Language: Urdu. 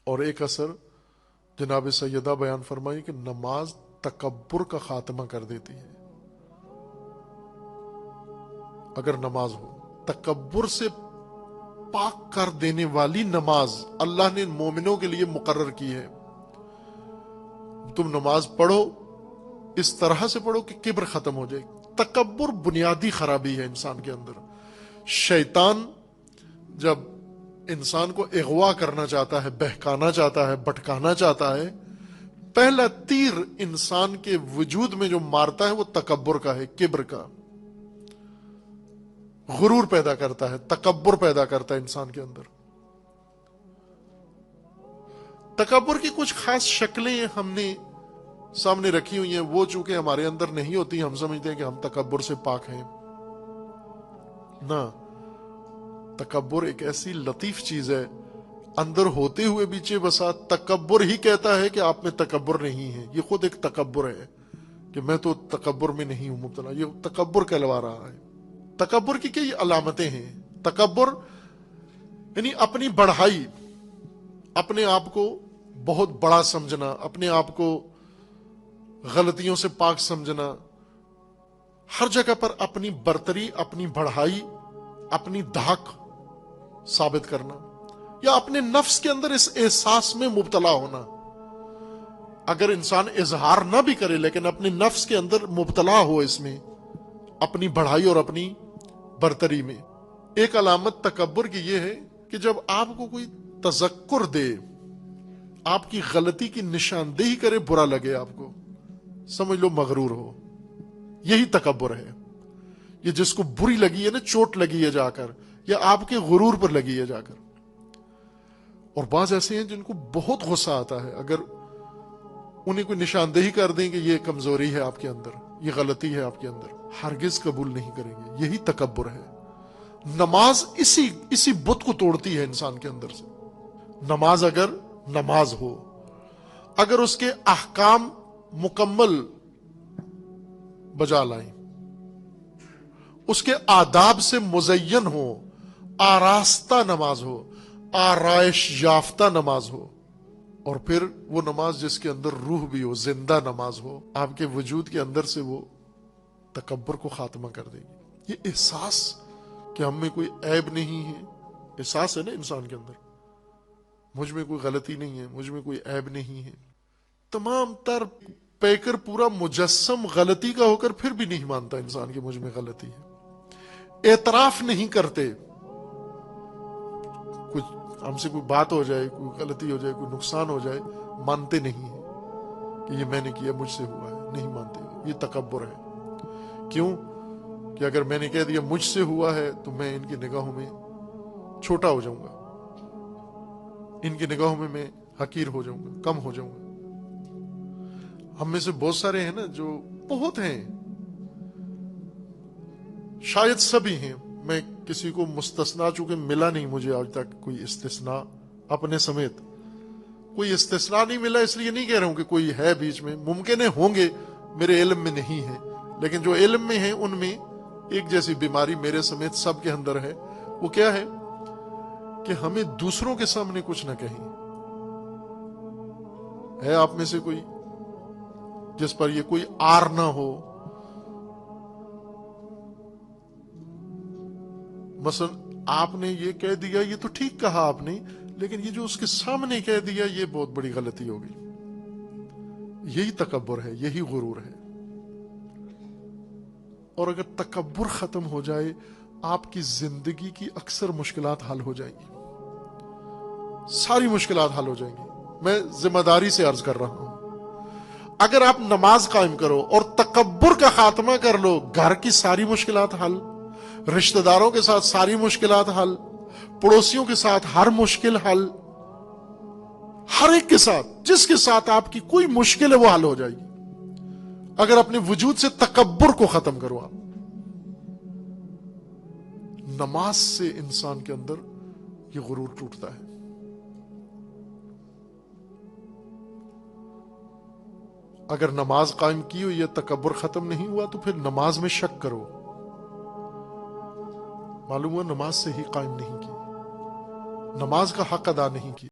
اور ایک اثر جناب سیدہ بیان فرمائی کہ نماز تکبر کا خاتمہ کر دیتی ہے. اگر نماز ہو تکبر سے پاک کر دینے والی نماز اللہ نے مومنوں کے لیے مقرر کی ہے. تم نماز پڑھو اس طرح سے پڑھو کہ کبر ختم ہو جائے. تکبر بنیادی خرابی ہے انسان کے اندر. شیطان جب انسان کو اغوا کرنا چاہتا ہے، بہکانا چاہتا ہے، بھٹکانا چاہتا ہے، پہلا تیر انسان کے وجود میں جو مارتا ہے وہ تکبر کا ہے، کبر کا. غرور پیدا کرتا ہے، تکبر پیدا کرتا ہے انسان کے اندر. تکبر کی کچھ خاص شکلیں ہم نے سامنے رکھی ہوئی ہیں، وہ چونکہ ہمارے اندر نہیں ہوتی ہم سمجھتے ہیں کہ ہم تکبر سے پاک ہیں. نہ، تکبر ایک ایسی لطیف چیز ہے، اندر ہوتے ہوئے بھی بسات تکبر ہی کہتا ہے کہ آپ میں تکبر نہیں ہے. یہ خود ایک تکبر ہے کہ میں تو تکبر میں نہیں ہوں مبتلا. یہ تکبر کہلوا رہا ہے. تکبر کی کئی علامتیں ہیں. تکبر یعنی اپنی بڑائی، اپنے آپ کو بہت بڑا سمجھنا، اپنے آپ کو غلطیوں سے پاک سمجھنا، ہر جگہ پر اپنی برتری، اپنی بڑائی، اپنی دھاک ثابت کرنا، یا اپنے نفس کے اندر اس احساس میں مبتلا ہونا. اگر انسان اظہار نہ بھی کرے لیکن اپنے نفس کے اندر مبتلا ہو اس میں، اپنی بڑائی اور اپنی برتری میں. ایک علامت تکبر کی یہ ہے کہ جب آپ کو کوئی تذکر دے، آپ کی غلطی کی نشاندہی کرے، برا لگے آپ کو، سمجھ لو مغرور ہو. یہی تکبر ہے. یہ جس کو بری لگی ہے نا، چوٹ لگی ہے جا کر، یا آپ کے غرور پر لگی ہے جا کر. اور بعض ایسے ہیں جن کو بہت غصہ آتا ہے اگر انہیں کوئی نشاندہی کر دیں کہ یہ کمزوری ہے آپ کے اندر، یہ غلطی ہے آپ کے اندر، ہرگز قبول نہیں کریں گے. یہی تکبر ہے. نماز اسی بت کو توڑتی ہے انسان کے اندر سے. نماز اگر نماز ہو، اگر اس کے احکام مکمل بجا لائیں، اس کے آداب سے مزین ہو، آراستہ نماز ہو، آرائش یافتہ نماز ہو، اور پھر وہ نماز جس کے اندر روح بھی ہو، زندہ نماز ہو، آپ کے وجود کے اندر سے وہ تکبر کو خاتمہ کر دے گی. یہ احساس کہ ہم میں کوئی عیب نہیں ہے، احساس ہے نا انسان کے اندر، مجھ میں کوئی غلطی نہیں ہے، مجھ میں کوئی عیب نہیں ہے. تمام تر پیکر پورا مجسم غلطی کا ہو کر پھر بھی نہیں مانتا انسان کہ مجھ میں غلطی ہے. اعتراف نہیں کرتے. کچھ ہم سے کوئی بات ہو جائے، کوئی غلطی ہو جائے، کوئی نقصان ہو جائے، مانتے نہیں ہیں کہ یہ میں نے کیا، مجھ سے ہوا ہے. نہیں مانتے. یہ تکبر ہے. کیوں؟ کہ اگر میں نے کہہ دیا مجھ سے ہوا ہے تو میں ان کی نگاہوں میں چھوٹا ہو جاؤں گا، ان کی نگاہوں میں حقیر ہو جاؤں گا، کم ہو جاؤں گا. ہم میں سے بہت سارے ہیں نا، جو بہت ہیں، شاید سبھی ہیں، میں کسی کو مستثنا چونکہ ملا نہیں مجھے آج تک کوئی استثناء اپنے سمیت، کوئی استثناء نہیں ملا. اس لیے نہیں کہہ رہا ہوں کہ کوئی ہے بیچ میں، ممکن ہے ہوں گے، میرے علم میں نہیں ہے. لیکن جو علم میں ہیں ان میں ایک جیسی بیماری میرے سمیت سب کے اندر ہے. وہ کیا ہے کہ ہمیں دوسروں کے سامنے کچھ نہ کہیں. ہے آپ میں سے کوئی جس پر یہ کوئی آر نہ ہو؟ مثلا آپ نے یہ کہہ دیا، یہ تو ٹھیک کہا آپ نے، لیکن یہ جو اس کے سامنے کہہ دیا یہ بہت بڑی غلطی ہو گئی. یہی تکبر ہے، یہی غرور ہے. اور اگر تکبر ختم ہو جائے، آپ کی زندگی کی اکثر مشکلات حل ہو جائیں گی. ساری مشکلات حل ہو جائیں گی. میں ذمہ داری سے عرض کر رہا ہوں. اگر آپ نماز قائم کرو اور تکبر کا خاتمہ کر لو، گھر کی ساری مشکلات حل، رشتہ داروں کے ساتھ ساری مشکلات حل، پڑوسیوں کے ساتھ ہر مشکل حل، ہر ایک کے ساتھ جس کے ساتھ آپ کی کوئی مشکل ہے وہ حل ہو جائے گی. اگر اپنے وجود سے تکبر کو ختم کرو آپ. نماز سے انسان کے اندر یہ غرور ٹوٹتا ہے. اگر نماز قائم کی ہو، یہ تکبر ختم نہیں ہوا، تو پھر نماز میں شک کرو. معلوم ہوا نماز سے ہی قائم نہیں کی، نماز کا حق ادا نہیں کی.